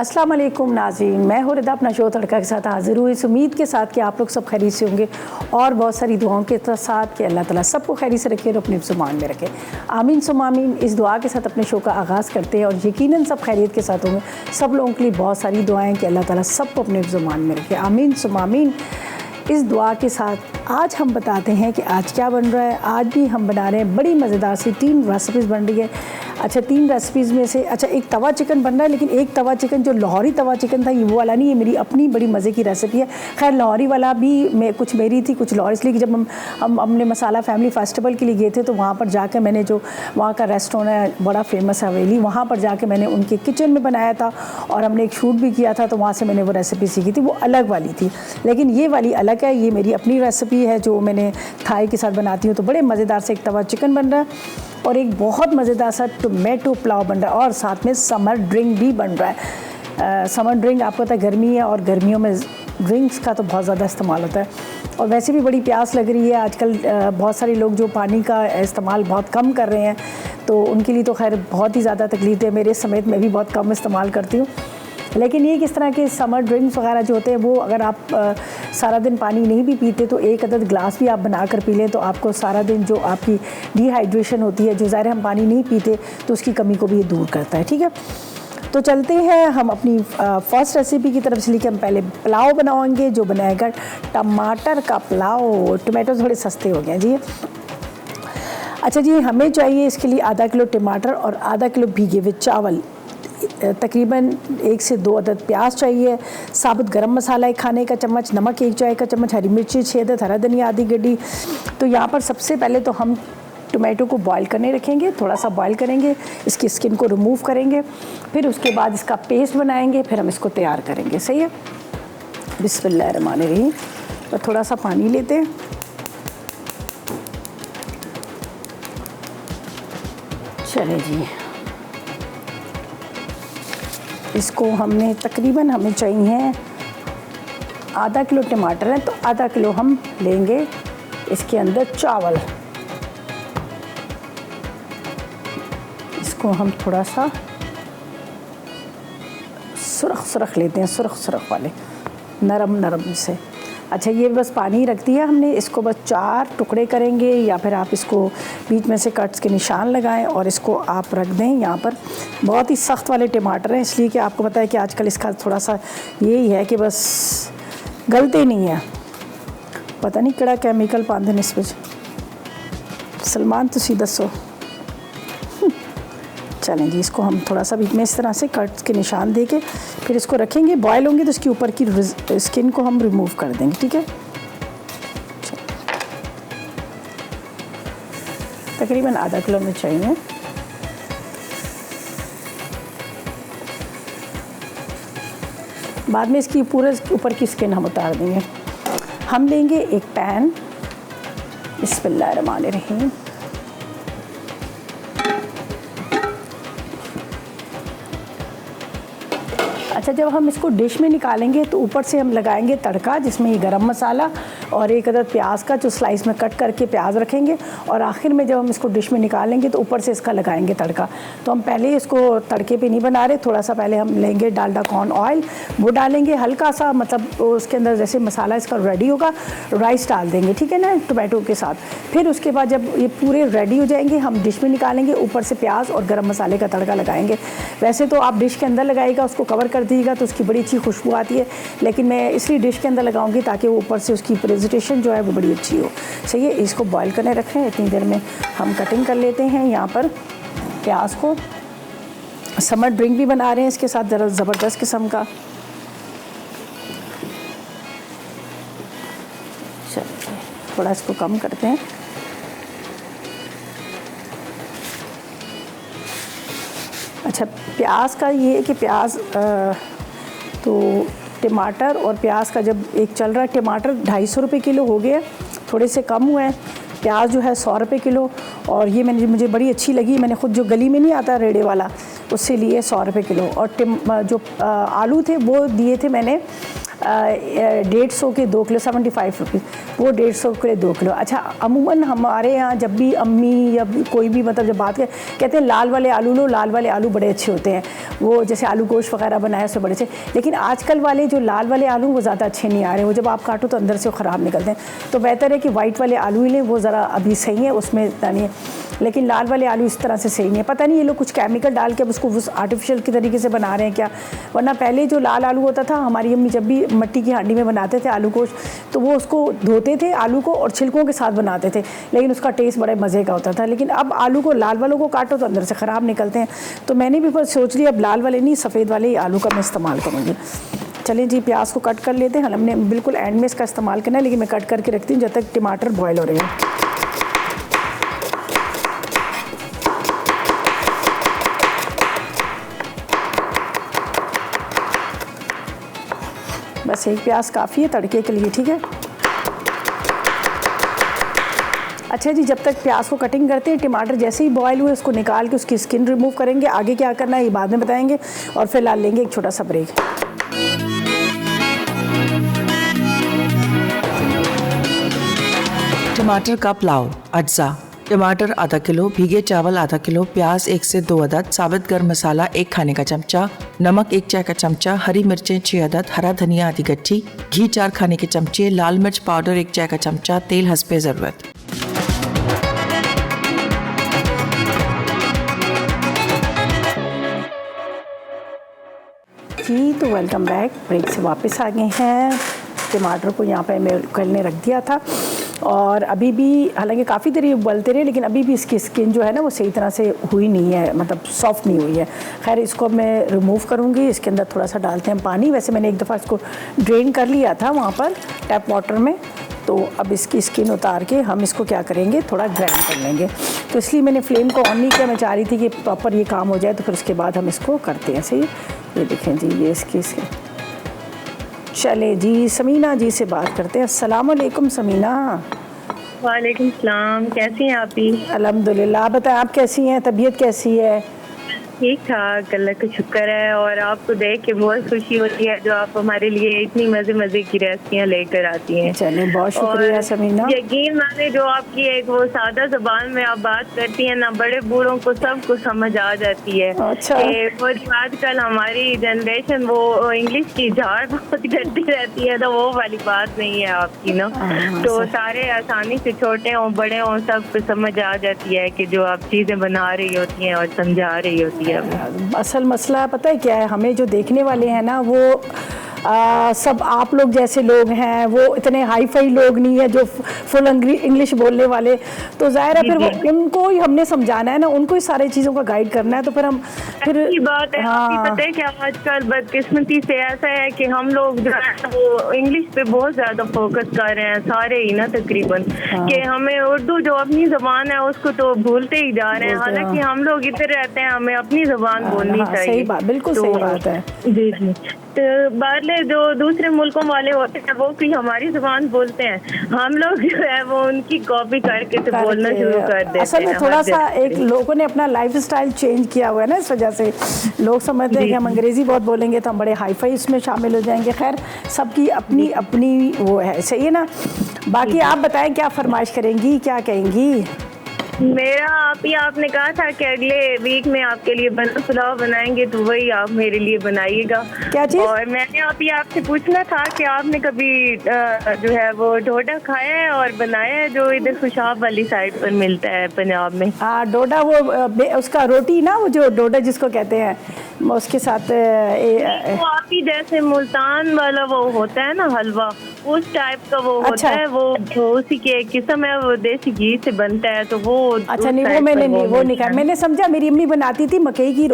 अस्सलाम वालेकुम नाज़रीन, मैं हूँ रिदा अपना शो तड़का के साथ हाज़िर हुई इस उम्मीद के साथ कि आप लोग सब खैरियत से होंगे और बहुत सारी दुआओं के साथ कि अल्लाह ताला सबको खैरियत से रखे और अपने ज़ुबान में रखे। आमीन सुम आमीन। इस दुआ के साथ अपने शो का आगाज़ करते हैं और यकीनन सब खैरियत के साथ होंगे। सब लोगों के लिए बहुत सारी दुआएँ कि अल्लाह ताला सबको अपने ज़ुबान में रखे। आमीन सुम आमीन। इस दुआ के साथ आज हम बताते हैं कि आज क्या बन रहा है। आज भी हम बना रहे हैं बड़ी मज़ेदार सी 3 रेसिपीज़ बन रही है। अच्छा 3 रेसिपीज़ में से एक तवा चिकन बन रहा है, लेकिन एक तवा चिकन जो लाहौरी तवा चिकन था ये वो वाला नहीं, ये मेरी अपनी बड़ी मज़े की रेसिपी है। खैर लाहौरी वाला भी कुछ मेरी थी कुछ लाहौरी, इसलिए कि जब हम अपने मसाला फैमिली फेस्टिवल के लिए गए थे तो वहाँ पर जाकर मैंने जो वहाँ का रेस्टोरेंट है बड़ा फेमस है हवेली, वहाँ पर जाके मैंने उनके किचन में बनाया था और हमने एक शूट भी किया था, तो वहाँ से मैंने वो रेसिपी सीखी थी। वो अलग वाली थी, लेकिन ये वाली अलग है। ये मेरी अपनी रेसिपी है जो मैंने थाई के साथ बनाती हूँ। तो बड़े मज़ेदार से एक तवा चिकन बन रहा है और एक बहुत मज़ेदार सा टोमेटो पुलाव बन रहा है और साथ में समर ड्रिंक भी बन रहा है। समर ड्रिंक आपको पता है गर्मी है और गर्मियों में ड्रिंक्स का तो बहुत ज़्यादा इस्तेमाल होता है और वैसे भी बड़ी प्यास लग रही है आजकल। बहुत सारे लोग जो पानी का इस्तेमाल बहुत कम कर रहे हैं तो उनके लिए तो खैर बहुत ही ज़्यादा तकलीफ है। मेरे समेत मैं भी बहुत कम इस्तेमाल करती हूँ, लेकिन ये किस तरह के समर ड्रिंक्स वगैरह जो होते हैं वो अगर आप सारा दिन पानी नहीं भी पीते तो एक अदद ग्लास भी आप बना कर पी लें तो आपको सारा दिन जो आपकी डिहाइड्रेशन होती है, जो ज़ाहिर हम पानी नहीं पीते तो उसकी कमी को भी ये दूर करता है। ठीक है, तो चलते हैं हम अपनी फर्स्ट रेसिपी की तरफ से। लेके हम पहले पुलाव बनाएंगे जो बनाएगा टमाटर का पुलाव। टमाटो थोड़े सस्ते हो गए जी। अच्छा जी, हमें चाहिए इसके लिए आधा किलो टमाटर और आधा किलो भीगे हुए चावल, तकरीबन 1 से 2 अदद प्याज चाहिए, साबुत गरम मसाला 1 खाने का चम्मच, नमक 1 चाय का चम्मच, हरी मिर्ची 6 अदद, हरा धनिया आधी गड्डी। तो यहाँ पर सबसे पहले तो हम टोमेटो को बॉईल करने रखेंगे, थोड़ा सा बॉईल करेंगे, इसकी स्किन को रिमूव करेंगे, फिर उसके बाद इसका पेस्ट बनाएंगे, फिर हम इसको तैयार करेंगे। सही है, बिस्मिल्लाहिर्रहमानिर्रहीम। तो थोड़ा सा पानी लेते हैं, चले जी। इसको हमने तकरीबन हमें चाहिए आधा किलो टमाटर है तो आधा किलो हम लेंगे इसके अंदर चावल। इसको हम थोड़ा सा सुरख लेते हैं, सुरख वाले नरम से। अच्छा ये बस पानी रख दिया हमने, इसको बस 4 टुकड़े करेंगे या फिर आप इसको बीच में से कट्स के निशान लगाएं और इसको आप रख दें यहाँ पर। बहुत ही सख्त वाले टमाटर हैं इसलिए कि आपको पता है कि आजकल इसका थोड़ा सा यही है कि बस गलते नहीं है, पता नहीं केड़ा केमिकल पाते हैं इस विच। सलमान तुसी दसो। चलें जी, इसको हम थोड़ा सा बीच में इस तरह से कट्स के निशान दे के फिर इसको रखेंगे। बॉयल होंगे तो इसके ऊपर की स्किन को हम रिमूव कर देंगे। ठीक है, तकरीबन आधा किलो में चाहिए। बाद में इसकी पूरे ऊपर की स्किन हम उतार देंगे। हम लेंगे एक पैन, बिस्मिल्लाहिर्रहमानिर्रहीम। अच्छा जब हम इसको डिश में निकालेंगे तो ऊपर से हम लगाएंगे तड़का, जिसमें ये गरम मसाला और 1 अदद प्याज का जो स्लाइस में कट करके प्याज रखेंगे और आखिर में जब हम इसको डिश में निकालेंगे तो ऊपर से इसका लगाएंगे तड़का। तो हम पहले इसको तड़के पे नहीं बना रहे, थोड़ा सा पहले हम लेंगे डालडा कॉर्न ऑयल, वो डालेंगे हल्का सा, मतलब उसके अंदर जैसे मसाला इसका रेडी होगा राइस डाल देंगे, ठीक है ना, टोमेटो के साथ। फिर उसके बाद जब ये पूरे रेडी हो जाएंगे हम डिश में निकालेंगे, ऊपर से प्याज और गरम मसाले का तड़का लगाएंगे। वैसे तो आप डिश के अंदर लगाइएगा, उसको कवर कर दीजिएगा तो उसकी बड़ी अच्छी खुशबू आती है, लेकिन मैं इसलिए डिश के अंदर लगाऊंगी ताकि वो ऊपर से उसकी प्रेजेंटेशन जो है वो बड़ी अच्छी हो। सही है, इसको बॉईल करने रखें। इतनी देर में हम कटिंग कर लेते हैं यहाँ पर प्याज को। समर ड्रिंक भी बना रहे हैं इसके साथ ज़रा ज़बरदस्त किस्म का। चलिए थोड़ा इसको कम करते हैं। अच्छा प्याज का ये है कि प्याज तो टमाटर और प्याज का जब एक चल रहा है, टमाटर 250 रुपये किलो हो गया, थोड़े से कम हुए हैं। प्याज जो है 100 रुपये किलो और ये मुझे बड़ी अच्छी लगी, मैंने ख़ुद जो गली में नहीं आता रेड़े वाला उससे लिए 100 रुपये किलो। और जो आलू थे वो दिए थे मैंने 150 के 2 किलो, 75 रुपीज़, वो 150 के 2 किलो। अच्छा, अमूमन हमारे यहाँ जब भी अम्मी या कोई भी मतलब जब बात कहते हैं लाल वाले आलू लो, लाल वाले आलू बड़े अच्छे होते हैं, वो जैसे आलू गोश्त वगैरह बनाए उससे बड़े अच्छे। लेकिन आजकल वाले जो लाल वाले आलू वो ज़्यादा अच्छे नहीं आ रहे, वो जब आप काटो तो अंदर से वो ख़राब निकलते हैं। तो बेहतर है कि वाइट वाले आलू ही लें, वो ज़रा अभी सही है, उसमें इतना नहीं है। लेकिन लाल वाले आलू इस तरह से सही नहीं है। पता नहीं ये लोग कुछ केमिकल डाल के अब उसको उस आर्टिफिशियल की तरीके से बना रहे हैं क्या, वरना पहले जो लाल आलू होता था, हमारी अम्मी जब भी मिट्टी की हांडी में बनाते थे आलू गोश्त, तो वो उसको धोते थे आलू को और छिलकों के साथ बनाते थे, लेकिन उसका टेस्ट बड़े मज़े का होता था। लेकिन अब आलू को, लाल वालों को काटो तो अंदर से ख़राब निकलते हैं। तो मैंने भी बस सोच लिया अब लाल वाले नहीं, सफ़ेद वाले ही आलू का मैं इस्तेमाल करूँगी। चलिए जी, प्याज को कट कर लेते हैं। हमने बिल्कुल एंड में इसका इस्तेमाल करना है, लेकिन मैं कट करके रखती हूँ जब तक टमाटर बॉयल हो रहे हैं। बस एक प्याज काफ़ी है तड़के के लिए, ठीक है। अच्छा जी, जब तक प्याज को कटिंग करते हैं, टमाटर जैसे ही बॉयल हुए उसको निकाल के उसकी स्किन रिमूव करेंगे। आगे क्या करना है ये बाद में बताएंगे, और फिलहाल लेंगे एक छोटा सा ब्रेक। टमाटर का पुलाव। अज्जा: टमाटर आधा किलो, भीगे चावल आधा किलो, प्याज 1 से 2 अदद, साबित गर्म मसाला 1 खाने का चमचा, नमक 1 चाय का चमचा, हरी मिर्चें 6 अदद, हरा धनिया आधी गट्ठी, घी 4 खाने के चमचे, लाल मिर्च पाउडर 1 चाय का चमचा, तेल हस्बे ज़रूरत। जी तो वेलकम बैक, ब्रेक से वापस आ गए हैं। टमाटर को यहाँ पे मैं उबलने रख दिया था, और अभी भी हालांकि काफ़ी देर उबलते रहे, लेकिन अभी भी इसकी स्किन जो है ना वो सही तरह से हुई नहीं है, मतलब सॉफ्ट नहीं हुई है। खैर, इसको मैं रिमूव करूँगी। इसके अंदर थोड़ा सा डालते हैं पानी। वैसे मैंने एक दफ़ा इसको ड्रेन कर लिया था वहाँ पर टैप वाटर में, तो अब इसकी स्किन उतार के हम इसको क्या करेंगे, थोड़ा ग्राइंड कर लेंगे। तो इसलिए मैंने फ्लेम को ऑन नहीं किया, मैं चाह रही थी कि प्रॉपर ये काम हो जाए, तो फिर उसके बाद हम इसको करते हैं। सही, ये देखें जी, ये इसकी चले जी, समीना जी से बात करते हैं। अस्सलाम वालेकुम समीना। वालेकुम सलाम, कैसी हैं आप ही? अल्हम्दुलिल्लाह। आप बताएं, आप कैसी हैं, तबीयत कैसी है? ठीक ठाक, अल्लाह का शुक्र है। और आपको देख के बहुत खुशी होती है जो आप हमारे लिए इतनी मज़े मज़े की रेसिपियाँ लेकर आती हैं। चलिए, बहुत शुक्रिया समीना। यकीन माने, जो आपकी एक वो सादा ज़बान में आप बात करती हैं ना, बड़े बूढ़ों को सबको समझ आ जाती है। अच्छा। वो आजकल हमारी जनरेशन वो इंग्लिश की झाड़ बहुत करती रहती है, तो वो वाली बात नहीं है आपकी ना। तो सारे आसानी से छोटे हों बड़े हों सबको समझ आ जाती है कि जो आप चीज़ें बना रही होती हैं और समझा रही होती है। असल मसला पता है क्या है, हमें जो देखने वाले हैं ना वो सब आप लोग जैसे लोग हैं, वो इतने हाई फाई लोग नहीं है जो फुल इंग्लिश बोलने वाले। तो जाहिर है फिर वो उनको ही हमने समझाना है ना, उनको ही सारी चीज़ों का गाइड करना है। तो फिर हम फिर बात है, आपकी पता है क्या, आजकल बदकिस्मती से ऐसा है कि हम लोग जो है वो इंग्लिश पे बहुत ज़्यादा फोकस कर रहे हैं सारे ही ना तकरीबन, कि हमें उर्दू जो अपनी ज़बान है उसको तो भूलते ही जा रहे हैं। हालांकि हम लोग इधर रहते हैं, हमें अपनी ज़बान बोलनी चाहिए। सही बात, बिल्कुल सही बात है। जी जी। तो बाहरले जो दूसरे मुल्कों वाले होते हैं वो भी हमारी जुबान बोलते हैं, हम लोग जो है वो उनकी कॉपी करके तो बोलना शुरू कर देते हैं। असल में थोड़ा सा एक लोगों ने अपना लाइफ स्टाइल चेंज किया हुआ है ना, इस वजह से लोग समझते हैं कि हम अंग्रेज़ी बहुत बोलेंगे तो हम बड़े हाई फाई इसमें शामिल हो जाएंगे। खैर, सबकी अपनी अपनी वो है, सही है ना। बाकी आप बताएं, क्या फरमाइश करेंगी, क्या कहेंगी? मेरा आपने कहा था कि अगले वीक में आपके लिए पुलाव बनाएंगे, तो वही आप मेरे लिए बनाइएगा। क्या चीज़? और मैंने आपसे पूछना था कि आपने कभी जो है वो डोडा खाया है और बनाया है जो इधर खुशाब वाली साइड पर मिलता है पंजाब में? हाँ, डोडा, वो उसका रोटी ना, वो जो डोडा जिसको कहते हैं, उसके साथ वो आप ही जैसे मुल्तान वाला वो होता है ना हलवा, उस टाइप का वो होता है। वो उसी की एक किस्म है, वो देसी घी से बनता है। तो वो अच्छा नहीं, वो मैंने नहीं खाया। मैंने समझा मेरी अम्मी बनाती थी मकई की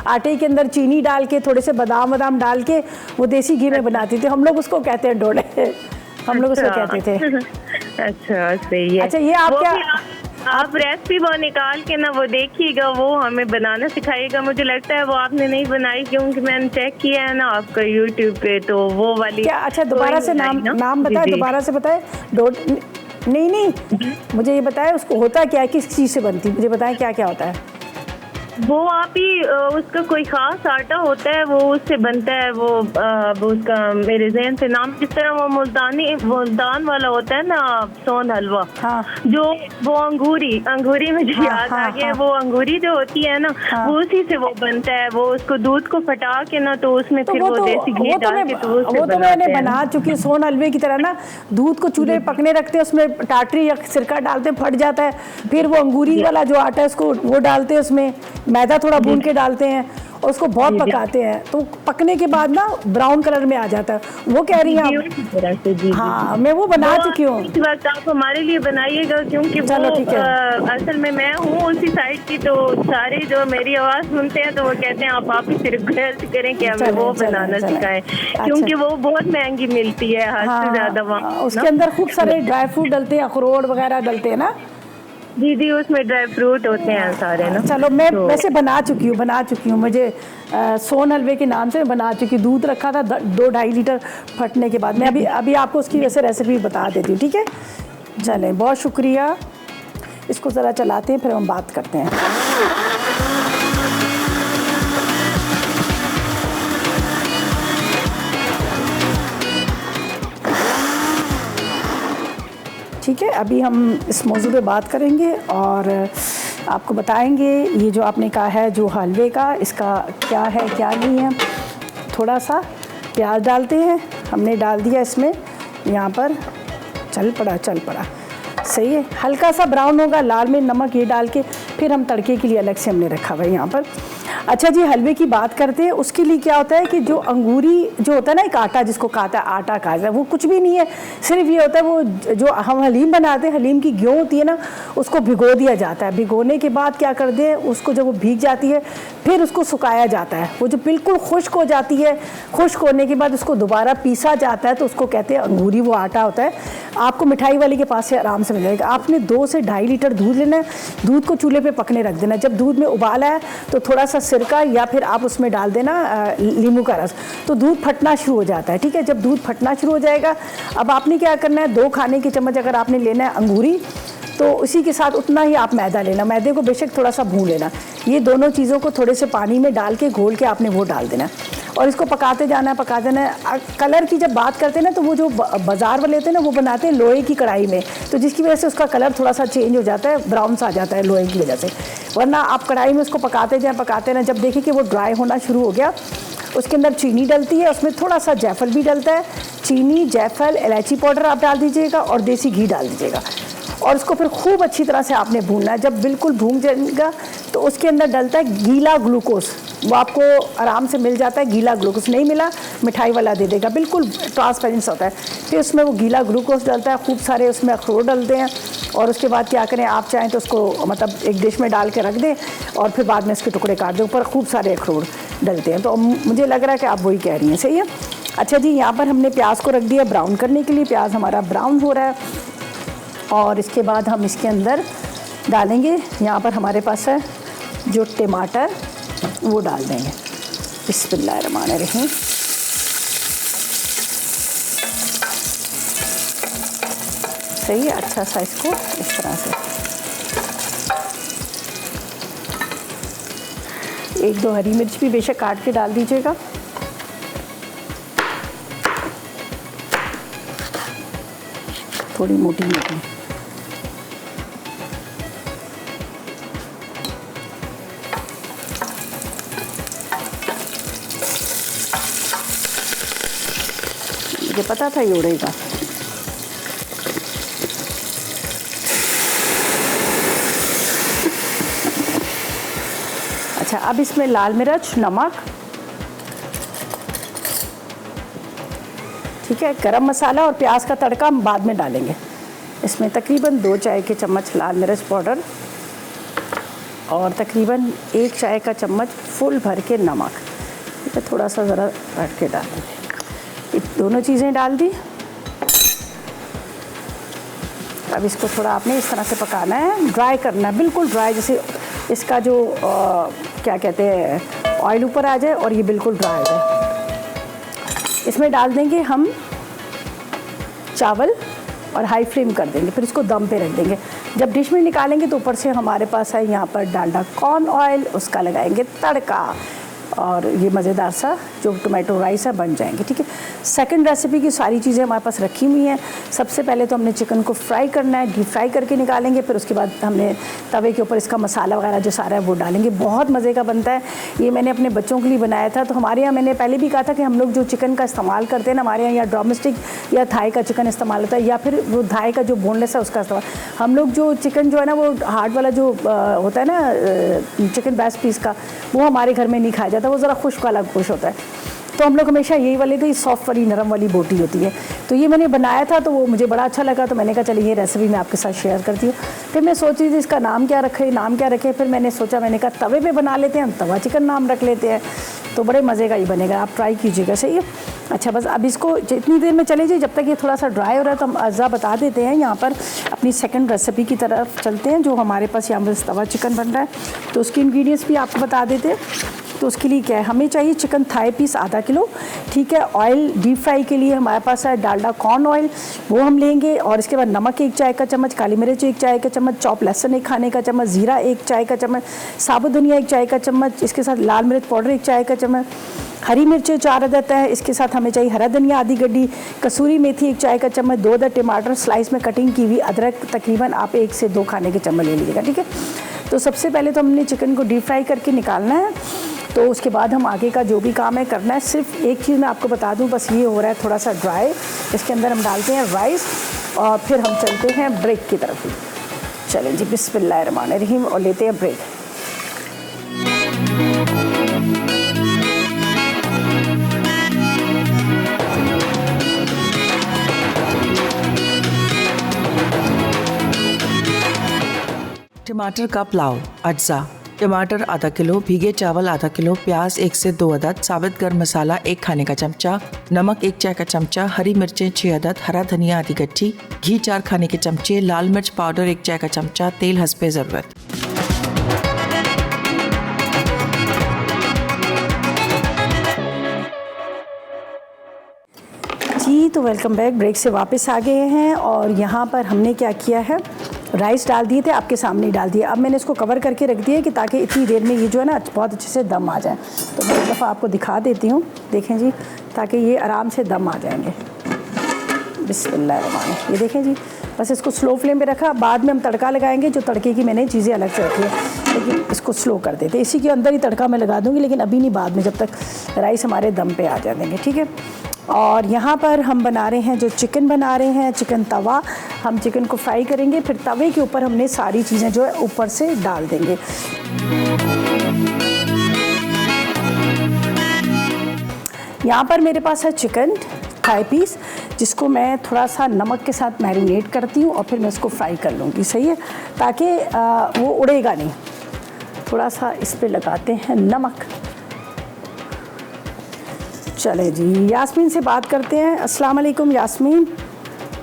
आटे के अंदर चीनी डाल के, थोड़े से बादाम डाल के, वो देसी घी में बनाती थी। हम लोग उसको कहते हैं डोडे, हम लोग उसको कहते थे। अच्छा, सही है। अच्छा, ये आप क्या आप रेसिपी वो निकाल के ना वो देखिएगा, वो हमें बनाना सिखाइएगा। मुझे लगता है वो आपने नहीं बनाई, क्योंकि मैंने चेक किया है ना आपका यूट्यूब पे, तो वो वाली क्या? अच्छा, दोबारा से नाम बताए, दोबारा से बताए। नहीं, मुझे ये बताएं उसको होता क्या है, किस चीज़ से बनती, मुझे बताएं क्या क्या होता है। वो आप ही उसका कोई खास आटा होता है, वो उससे बनता है। वो उसका मेरे ज़हन से नाम, जिस तरह वो मुल्तान वाला होता है ना सोन हलवा, हाँ। जो वो अंगूरी में जो याद आ गया, वो अंगूरी जो होती है ना, वो उसी से वो बनता है। वो उसको दूध को फटा के ना, तो उसमें फिर वो देसी घी डाल के तो उससे वो तो मैंने बना चुकी है। सोन हलवे की तरह ना दूध को चूल्हे पे पकने रखते हैं, उसमें टाटरी या सिरका डालते हैं, फट जाता है, फिर वो अंगूरी वाला जो आटा है उसको वो डालते हैं, उसमें मैदा थोड़ा भून के डालते हैं और उसको बहुत पकाते हैं, तो पकने के बाद ना ब्राउन कलर में आ जाता है। वो कह रही हैं हाँ, मैं वो बना चुकी हूँ। इस वक्त आप हमारे लिए बनाइएगा, क्योंकि वो असल में मैं हूँ उसी साइड की, तो सारे जो मेरी आवाज़ सुनते हैं तो वो कहते हैं आप ही सिर्फ रिक्वेस्ट करें कि हमें वो बनाना सिखाएं, क्योंकि वो बहुत महंगी मिलती है, हद से ज़्यादा वहाँ। उसके अंदर खूब सारे ड्राई फ्रूट डलते हैं, अखरोट वगैरह डलते हैं ना। जी, उसमें ड्राई फ्रूट होते हैं सारे ना। चलो, मैं वैसे बना चुकी हूँ। मुझे सोन हलवे के नाम से बना चुकी। दूध रखा था 2-2.5 लीटर फटने के बाद। मैं अभी आपको उसकी वैसे रेसिपी बता देती हूँ, ठीक है। चलें, बहुत शुक्रिया। इसको ज़रा चलाते हैं, फिर हम बात करते हैं। ठीक है, अभी हम इस मौजू पे बात करेंगे और आपको बताएंगे ये जो आपने कहा है जो हलवे का, इसका क्या है क्या नहीं है। थोड़ा सा प्याज डालते हैं, हमने डाल दिया इसमें, यहाँ पर चल पड़ा सही है। हल्का सा ब्राउन होगा, लाल मिर्च नमक ये डाल के फिर हम तड़के के लिए अलग से हमने रखा हुआ है यहाँ पर। अच्छा जी, हलवे की बात करते हैं। उसके लिए क्या होता है कि जो अंगूरी जो होता है ना, एक आटा जिसको कहता है आटा कहा जाता है, वो कुछ भी नहीं है, सिर्फ ये होता है वो जो हम हलीम बनाते हैं, हलीम की गेहूँ होती है ना, उसको भिगो दिया जाता है। भिगोने के बाद क्या करते हैं, उसको जब वो भीग जाती है फिर उसको सुखाया जाता है। वो जो बिल्कुल खुश्क हो जाती है, खुश्क होने के बाद उसको दोबारा पीसा जाता है, तो उसको कहते हैं अंगूरी। वो आटा होता है, आपको मिठाई वाले के पास से आराम से मिल जाएगा। आपने 2 से 2.5 लीटर दूध लेना है, दूध को चूल्हे पे पकने रख देना। जब दूध में उबाल आए तो थोड़ा सा सिरका या फिर आप उसमें डाल देना नींबू का रस, तो दूध फटना शुरू हो जाता है। ठीक है, जब दूध फटना शुरू हो जाएगा, अब आपने क्या करना है, 2 खाने के चम्मच अगर आपने लेना है अंगूरी, तो उसी के साथ उतना ही आप मैदा लेना। मैदे को बेशक थोड़ा सा भून लेना। ये दोनों चीज़ों को थोड़े से पानी में डाल के घोल के आपने वो डाल देना और इसको पकाते जाना है। कलर की जब बात करते हैं ना, तो वो जो बाज़ार वाले होते हैं ना, वो बनाते हैं लोहे की कढ़ाई में, तो जिसकी वजह से उसका कलर थोड़ा सा चेंज हो जाता है, ब्राउन सा आ जाता है लोहे की वजह से। वरना आप कढ़ाई में उसको पकाते जाएँ, जब देखें कि वो ड्राई होना शुरू हो गया, उसके अंदर चीनी डलती है, उसमें थोड़ा सा जायफल भी डलता है। चीनी, जायफल, इलायची पाउडर आप डाल दीजिएगा और देसी घी डाल दीजिएगा और उसको फिर खूब अच्छी तरह से आपने भूनना है। जब बिल्कुल भून जाएगा तो उसके अंदर डलता है गीला ग्लूकोज। वो आपको आराम से मिल जाता है, गीला ग्लूकोज नहीं मिला मिठाई वाला दे देगा, बिल्कुल ट्रांसपेरेंट होता है। फिर उसमें वो गीला ग्लूकोज डलता है, खूब सारे उसमें अखरोट डलते हैं और उसके बाद क्या करें, आप चाहें तो उसको मतलब एक डिश में डाल के रख दें और फिर बाद में इसके टुकड़े काट दें। ऊपर खूब सारे अखरोट डलते हैं, तो मुझे लग रहा है कि आप वही कह रही हैं, सही है। अच्छा जी, यहाँ पर हमने प्याज को रख दिया ब्राउन करने के लिए। प्याज हमारा ब्राउन हो रहा है और इसके बाद हम इसके अंदर डालेंगे, यहाँ पर हमारे पास है जो टमाटर, वो डाल देंगे। बिस्मिल्लाहिर्रहमानिर्रहीम। सही है, अच्छा सा इसको इस तरह से 1-2 हरी मिर्च भी बेशक काट के डाल दीजिएगा। थोड़ी मोटी मोटी। मुझे पता था ये उड़ेगा। अच्छा, अब इसमें लाल मिर्च, नमक, ठीक है, गरम मसाला और प्याज का तड़का हम बाद में डालेंगे। इसमें तकरीबन 2 चाय के चम्मच लाल मिर्च पाउडर और तकरीबन 1 चाय का चम्मच फुल भर के नमक, ठीक है, थोड़ा सा ज़रा रख के डाल देंगे। ये दोनों चीज़ें डाल दी। अब इसको थोड़ा आपने इस तरह से पकाना है, ड्राई करना है, बिल्कुल ड्राई, जैसे इसका जो क्या कहते हैं ऑयल ऊपर आ जाए और ये बिल्कुल ड्राई हो जाए। इसमें डाल देंगे हम चावल, और हाई फ्लेम कर देंगे, फिर इसको दम पे रख देंगे। जब डिश में निकालेंगे तो ऊपर से हमारे पास है यहाँ पर डालडा कॉर्न ऑयल, उसका लगाएंगे तड़का और ये मज़ेदार सा जो टोमेटो राइस है बन जाएंगे। ठीक है, सेकंड रेसिपी की सारी चीज़ें हमारे पास रखी हुई हैं। सबसे पहले तो हमने चिकन को फ्राई करना है, डीप फ्राई करके निकालेंगे, फिर उसके बाद हमने तवे के ऊपर इसका मसाला वगैरह जो सारा है वो डालेंगे। बहुत मज़े का बनता है ये, मैंने अपने बच्चों के लिए बनाया था। तो हमारे यहाँ मैंने पहले भी कहा था कि हम लोग जो चिकन का इस्तेमाल करते हैं ना, हमारे यहाँ या डोमेस्टिक या थाई का चिकन इस्तेमाल होता है, या फिर वो थाई का जो बोनलेस है उसका इस्तेमाल। हम लोग जो चिकन जो है ना वो हार्ड वाला जो होता है ना चिकन ब्रेस्ट पीस का, वो हमारे घर में नहीं खाया जाता, वो ज़रा खुश्क वाला गोश्त होता है। तो हम लोग हमेशा यही वाले तो सॉफ्ट वाली नरम वाली बोटी होती है। तो ये मैंने बनाया था तो वो मुझे बड़ा अच्छा लगा, तो मैंने कहा चलिए ये रेसिपी मैं आपके साथ शेयर करती हूँ। फिर मैं सोच रही थी इसका नाम क्या रखे, फिर मैंने सोचा, मैंने कहा तवे पे बना लेते हैं, तवा चिकन नाम रख लेते हैं, तो बड़े मज़े का ही बनेगा। आप ट्राई कीजिएगा, सही है। अच्छा, बस अब इसको इतनी देर में चले जाइए, जब तक ये थोड़ा सा ड्राई हो रहा है तो हम अज़ा बता देते हैं। यहाँ पर अपनी सेकंड रेसिपी की तरफ चलते हैं, जो हमारे पास यहाँ पर तवा चिकन बन रहा है। तो उसकी इंग्रेडिएंट्स भी आपको बता देते हैं। तो उसके लिए क्या है, हमें चाहिए चिकन थाई पीस आधा किलो। ठीक है, ऑयल डीप फ्राई के लिए हमारे पास है डालडा कॉर्न ऑयल, वो हम लेंगे। और इसके बाद नमक 1 चाय का चम्मच, काली मिर्च 1 चाय का चम्मच, चॉप लहसुन 1 खाने का चम्मच, ज़ीरा 1 चाय का चम्मच, साबुत धनिया 1 चाय का चम्मच, इसके साथ लाल मिर्च पाउडर 1 चाय का चम्मच, हरी मिर्चें 4 अदद है। इसके साथ हमें चाहिए हरा धनिया आधी गड्डी, कसूरी मेथी 1 चाय का चम्मच, 2 अदद टमाटर स्लाइस में कटिंग की हुई, अदरक तकरीबन आप 1 से 2 खाने के चम्मच ले लीजिएगा। ठीक है, तो सबसे पहले तो हमने चिकन को डीप फ्राई करके निकालना है। तो उसके बाद हम आगे का जो भी काम है करना है। सिर्फ एक चीज़ मैं आपको बता दूं, बस ये हो रहा है थोड़ा सा ड्राई, इसके अंदर हम डालते हैं राइस और फिर हम चलते हैं ब्रेक की तरफ। चलें जी, बिस्मिल्लाहिर्रहमानिर्रहीम, और लेते हैं ब्रेक। टमाटर का पुलाव अज्जा। टमाटर आधा किलो, भीगे चावल आधा किलो, प्याज 1 से 2 अदद, साबित गर्म मसाला 1 खाने का चमचा, नमक 1 चाय का चमचा, हरी मिर्चें 6 अदद, हरा धनिया आधी गट्ठी, घी 4 खाने के चमचे, लाल मिर्च पाउडर 1 चाय का चमचा, तेल हस्बे ज़रूरत। जी, तो वेलकम बैक। ब्रेक से वापस आ गए हैं और यहाँ पर हमने क्या किया है, राइस डाल दिए थे, आपके सामने ही डाल दिए। अब मैंने इसको कवर करके रख दिया कि ताकि इतनी देर में ये जो है ना बहुत अच्छे से दम आ जाए। तो मैं एक दफ़ा आपको दिखा देती हूँ, देखें जी, ताकि ये आराम से दम आ जाएंगे। बिस्मिल्लाहिर्रहमानिर्रहीम, ये देखें जी, बस इसको स्लो फ्लेम पे रखा। बाद में हम तड़का लगाएंगे, जो तड़के की मैंने चीज़ें अलग से रखी है, लेकिन इसको स्लो कर देते। इसी के अंदर ही तड़का मैं लगा दूँगी, लेकिन अभी नहीं, बाद में, जब तक राइस हमारे दम पे आ जाएंगे। ठीक है, और यहाँ पर हम बना रहे हैं जो चिकन बना रहे हैं, चिकन तवा। हम चिकन को फ्राई करेंगे, फिर तवे के ऊपर हमने सारी चीज़ें जो है ऊपर से डाल देंगे। यहाँ पर मेरे पास है चिकन थाई पीस, जिसको मैं थोड़ा सा नमक के साथ मैरिनेट करती हूँ और फिर मैं इसको फ्राई कर लूँगी, सही है, ताकि वो उड़ेगा नहीं। थोड़ा सा इस पर लगाते हैं नमक। चले जी, यास्मीन से बात करते हैं। अस्सलाम वालेकुम यास्मीन।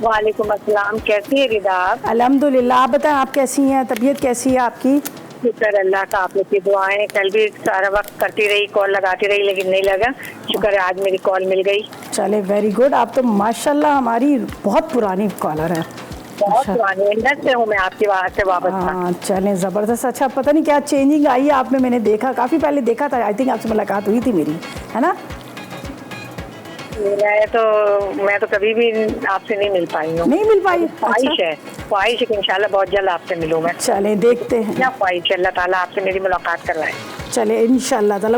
वालेकुम अस्सलाम, कैसी है रिदा आप? अल्हम्दुलिल्लाह, आप बताएं आप कैसी हैं, तबीयत कैसी है आपकी? शुक्र अल्लाह का, आप लोग की दुआएं। कल भी सारा वक्त करती रही, कॉल लगाती रही, लेकिन नहीं लगा। शुक्र है आज मेरी कॉल मिल गई। चले, वेरी गुड। आप तो माशाल्लाह हमारी बहुत पुरानी कॉलर है। बहुत पुरानी इंडस से हूँ मैं, आपकी बात से वापस। हाँ, चलें, ज़बरदस्त। अच्छा, पता नहीं क्या चेंजिंग आई है आप में, मैंने देखा, काफ़ी पहले देखा था, आई थिंक आपसे मुलाकात हुई थी मेरी, है ना? मैं तो कभी भी आपसे नहीं मिल पाई हूँ। नहीं मिल पाई? ख्वाहिश है कि इंशाल्लाह बहुत जल्द आपसे मिलूँ मैं। चलें, देखते हैं। क्या ख्वाहिश, अल्लाह ताला आपसे मेरी मुलाकात करवाए। चले इंशाल्लाह ताला।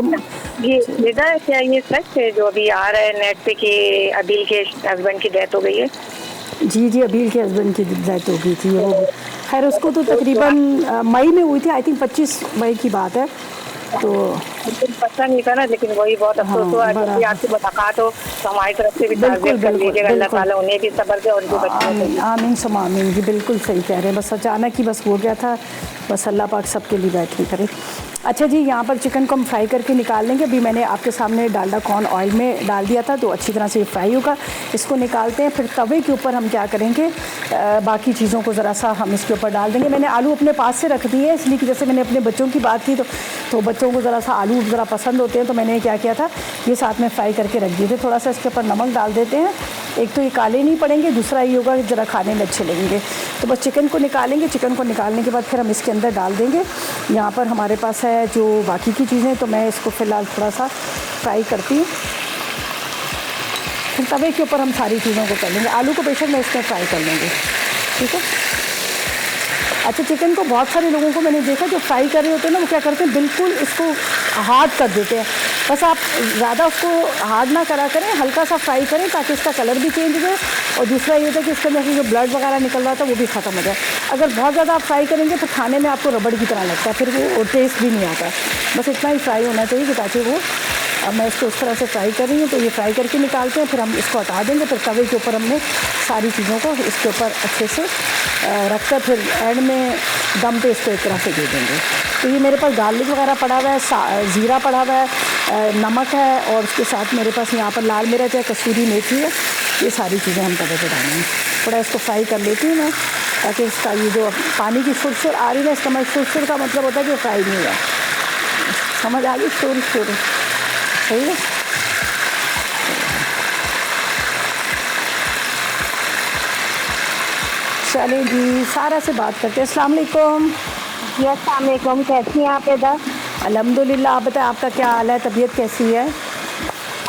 ये निदा, क्या ये सच है जो अभी आ रहा है नेट पे कि अबील के हस्बैंड की डेथ हो गई है? जी जी, अबील के हस्बैंड की डेथ हो गई थी। वो खैर उसको तो तकरीबन मई में हुई थी, आई थिंक 25 मई की बात है। तो पता नहीं था ना, लेकिन वही बहुत अफसोस हुआ। जब आपकी मुलाकात हो तो हमारी तरफ से भी ताज़ियत कर लीजिएगा। अल्लाह ताला उन्हें भी सब्र दे और उनके बच्चों को। आमीन सुम्मा आमीन। जी बिल्कुल सही कह रहे हैं, बस अचानक ही बस हो गया था, बस अल्लाह पाक सबके लिए बैठ करे। अच्छा जी, यहाँ पर चिकन को हम फ्राई करके निकाल लेंगे। अभी मैंने आपके सामने डालडा कॉर्न ऑयल में डाल दिया था, तो अच्छी तरह से ये फ्राई होगा। इसको निकालते हैं, फिर तवे के ऊपर हम क्या करेंगे, बाकी चीज़ों को ज़रा सा हम इसके ऊपर डाल देंगे। मैंने आलू अपने पास से रख दिए, इसलिए कि जैसे मैंने अपने बच्चों की बात की तो बच्चों को ज़रा सा आलू ज़रा पसंद होते हैं, तो मैंने क्या किया था, ये साथ में फ्राई करके रख दिए थे। थोड़ा सा इसके ऊपर नमक डाल देते हैं एक तो ये काले नहीं पड़ेंगे, दूसरा ये होगा कि ज़रा खाने में अच्छे लगेंगे। तो बस चिकन को निकालेंगे, चिकन को निकालने के बाद फिर हम इसके अंदर डाल देंगे। यहाँ पर हमारे पास है जो बाकी की चीज़ें, तो मैं इसको फ़िलहाल थोड़ा सा फ्राई करती हूँ। फिर तवे के ऊपर हम सारी चीज़ों को कर लेंगे। आलू को बेशक मैं इसमें फ्राई कर लेंगे, ठीक है। अच्छा, चिकन को बहुत सारे लोगों को मैंने देखा जो फ्राई कर रहे होते हैं ना, वो क्या करते हैं, बिल्कुल इसको हार्ड कर देते हैं। बस आप ज़्यादा उसको हार्ड ना करा करें, हल्का सा फ्राई करें ताकि इसका कलर भी चेंज हो जाए, और दूसरा ये होता है कि इसके अंदर से जो ब्लड वगैरह निकल रहा था वो भी ख़त्म हो जाए। अगर बहुत ज़्यादा आप फ्राई करेंगे तो खाने में आपको रबड़ की तरह लगता है, फिर वो टेस्ट भी नहीं आता। बस इतना ही फ्राई होना चाहिए कि ताकि वो, अब मैं इसको इस तरह से फ्राई कर रही हूँ, तो ये फ्राई करके निकालते हैं, फिर हम इसको हटा देंगे। फिर तवे के ऊपर हमने सारी चीज़ों को इसके ऊपर अच्छे से रखकर फिर एंड में दम पे इसको एक तरह से दे देंगे। तो ये मेरे पास गार्लिक वगैरह पड़ा हुआ है, ज़ीरा पड़ा हुआ है, नमक है, और उसके साथ मेरे पास यहाँ पर लाल मिर्च है, कसूरी मेथी है। ये सारी चीज़ें हम तवे पे डालेंगे। थोड़ा इसको फ्राई कर लेती हूँ मैं, ताकि इसका ये जो पानी की सुर आ रही है, इसका मतलब सुर का मतलब होता है कि वो फ्राई नहीं हुआ। समझ आ गई? सुर सही है। चले जी, सारा से बात करते हैं। अस्सलाम वालेकुम। जी अस्सलाम वालेकुम, कैसी हैं आप इधर? अल्हम्दुलिल्लाह। आप बताएं, आपका क्या हाल है, तबीयत कैसी है?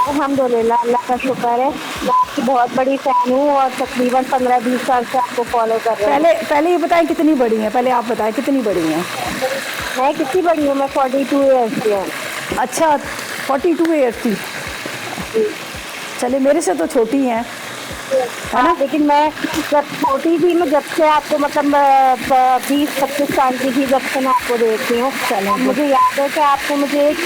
अल्हम्दुलिल्लाह, अल्लाह का शुक्र है। मैं आपकी बहुत बड़ी फ़ैन हूँ और तकरीबन 15-20 साल से आपको फॉलो कर रहे हैं। पहले ये बताएं कितनी बड़ी हैं, पहले आप बताएं कितनी बड़ी हैं। मैं कितनी बड़ी हूँ? मैं 42 ईयर्स की हूँ। अच्छा, 42 ईयर्स की। चले, मेरे से तो छोटी हैं, है ना? लेकिन मैं जब छोटी थी, मैं जब से आपको मतलब 20-25 साल की थी जब से मैं आपको देखती हूँ। चलें, मुझे याद है कि आपने मुझे एक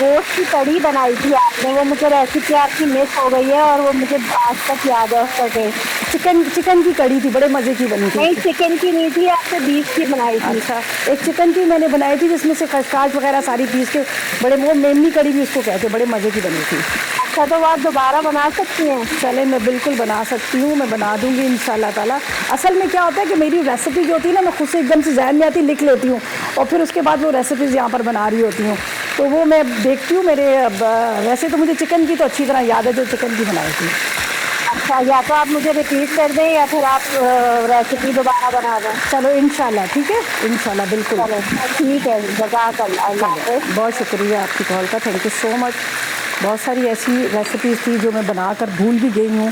गोश्त की कड़ी बनाई थी आपने, वो मुझे रेसिपी आपकी मिस हो गई है और वो मुझे आज तक याद है उसका टेस्ट। चिकन की कड़ी थी, बड़े मज़े की बनी थी। नहीं, चिकन की नहीं थी, आपने बीफ की बनाई थी। अच्छा, एक चिकन की मैंने बनाई थी जिसमें से खसखस वगैरह सारी पीस के, बड़े वो मेमनी कड़ी भी उसको कहते हैं, बड़े मज़े की बनी थी। अच्छा, तो आप दोबारा बना सकती हैं? चले, मैं बिल्कुल बना सकती हूँ, मैं बना दूँगी इंशाल्लाह ताला। असल में क्या होता है कि मेरी रेसिपी जो होती है ना, मैं खुद से एकदम से जहन में आती, लिख लेती हूँ, और फिर उसके बाद वो रेसिपीज़ यहाँ पर बना रही होती हूँ, तो वो मैं देखती हूँ। मेरे वैसे तो मुझे चिकन की तो अच्छी तरह याद है, जो चिकन की बनाई थी। अच्छा, या तो आप मुझे रिपीट कर दें या फिर आप रेसिपी दोबारा बना दें। चलो इंशाल्लाह, ठीक है, इंशाल्लाह, बिल्कुल। चलो ठीक है, जज़ाकल्लाह। बहुत शुक्रिया आपकी कॉल का, थैंक यू सो मच। बहुत सारी ऐसी रेसिपीज़ थी जो मैं बनाकर भूल भी गई हूँ।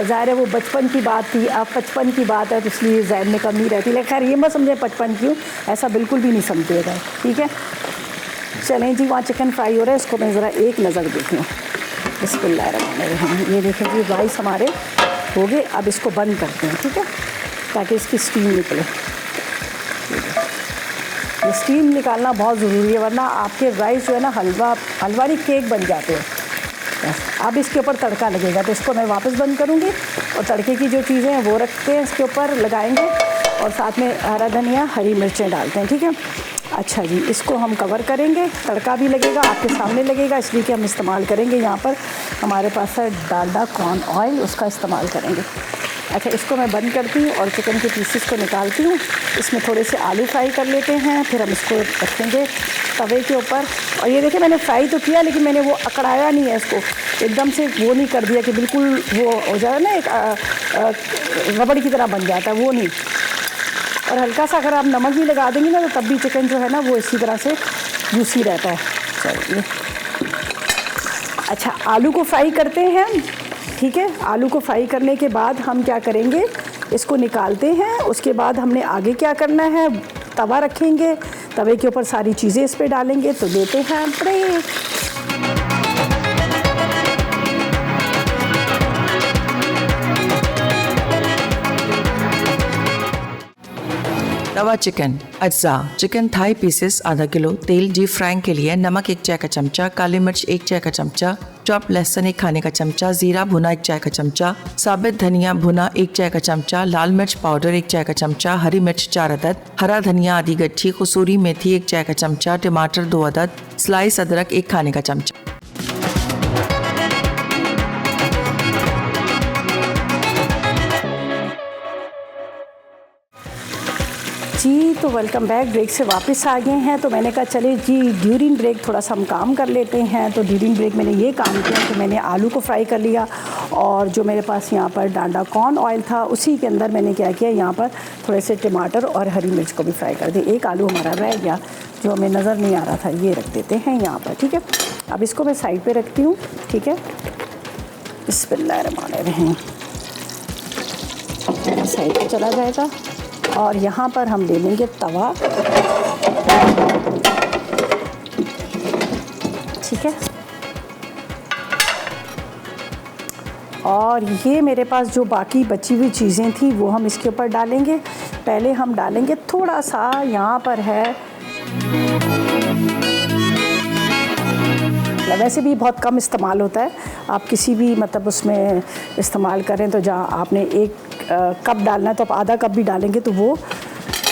ज़ाहिर है वो बचपन की बात थी, अब बचपन की बात है तो इसलिए जहन में कमी रहती है, लेकिन खैर ये मत समझे बचपन की हूँ, ऐसा बिल्कुल भी नहीं समझिएगा, ठीक है। चलें जी, वहाँ चिकन फ्राई हो रहा है, इसको मैं ज़रा एक नज़र देख लूँ। बिस्मिल्लाहिर्रहमानिर्रहीम। ये देखें जी, राइस हमारे हो गए। अब इसको बंद करते हैं, ठीक है, ताकि इसकी स्टीम निकले। ये स्टीम निकालना बहुत ज़रूरी है, वरना आपके राइस जो है ना, हलवा नहीं केक बन जाते हैं। बस अब इसके ऊपर तड़का लगेगा, तो इसको मैं वापस बंद करूँगी, और तड़के की जो चीज़ें हैं वो रखते हैं इसके ऊपर लगाएंगे, और साथ में हरा धनिया, हरी मिर्चें डालते हैं, ठीक है। अच्छा जी, इसको हम कवर करेंगे, तड़का भी लगेगा, आपके सामने लगेगा, इसलिए कि हम इस्तेमाल करेंगे यहाँ पर हमारे पास है डालडा कॉर्न ऑयल, उसका इस्तेमाल करेंगे। अच्छा, इसको मैं बंद करती हूँ और चिकन के पीसेस को निकालती हूँ। इसमें थोड़े से आलू फ्राई कर लेते हैं, फिर हम इसको रखेंगे तवे के ऊपर। और ये देखिए, मैंने फ्राई तो किया, लेकिन मैंने वो अकड़ाया नहीं है इसको, एकदम से वो नहीं कर दिया कि बिल्कुल वो हो जाए ना, एक रबड़ की तरह बन जाता है, वो नहीं। और हल्का सा अगर आप नमक भी लगा देंगे ना, तो तब भी चिकन जो है ना वो इसी तरह से जूसी रहता है। चलिए, अच्छा, आलू को फ्राई करते हैं, ठीक है। आलू को फ्राई करने के बाद हम क्या करेंगे, इसको निकालते हैं। उसके बाद हमने आगे क्या करना है, तवा रखेंगे, तवे के ऊपर सारी चीज़ें इस पर डालेंगे। तो देते हैं ब्रेक। तवा चिकन अज्जा, चिकन थाई पीसेस आधा किलो, तेल डीप फ्राइंग के लिए नमक 1 चाय का चमचा, काली मिर्च 1 चाय का चमचा, चॉप लहसुन 1 खाने का चमचा, जीरा भुना 1 चाय का चमचा, साबित धनिया भुना 1 चाय का चमचा, लाल मिर्च पाउडर 1 चाय का चमचा, हरी मिर्च 4 अदद, हरा धनिया आधी गट्ठी, कसूरी मेथी 1 चाय का चमचा, टमाटर 2 अदद, स्लाइस अदरक 1 खाने का चमचा। जी तो वेलकम बैक। ब्रेक से वापस आ गए हैं। तो मैंने कहा चले जी ड्यूरिंग ब्रेक थोड़ा सा हम काम कर लेते हैं। तो ड्यूरिंग ब्रेक मैंने ये काम किया कि मैंने आलू को फ्राई कर लिया और जो मेरे पास यहाँ पर डांडा कॉर्न ऑयल था उसी के अंदर मैंने क्या किया, यहाँ पर थोड़े से टमाटर और हरी मिर्च को भी फ्राई कर दिया। एक आलू हमारा रह गया जो हमें नज़र नहीं आ रहा था, ये रख देते हैं यहाँ पर। ठीक है, अब इसको मैं साइड पर रखती हूँ। ठीक है, बिस्मिल्लाहिर्रहमानिर्रहीम, साइड पर चला जाएगा। और यहाँ पर हम ले लेंगे तवा। ठीक है, और ये मेरे पास जो बाकी बची हुई चीज़ें थी वो हम इसके ऊपर डालेंगे। पहले हम डालेंगे थोड़ा सा, यहाँ पर है, वैसे भी बहुत कम इस्तेमाल होता है, आप किसी भी मतलब उसमें इस्तेमाल करें तो जहाँ आपने 1 कप डालना है तो आप आधा कप भी डालेंगे तो वो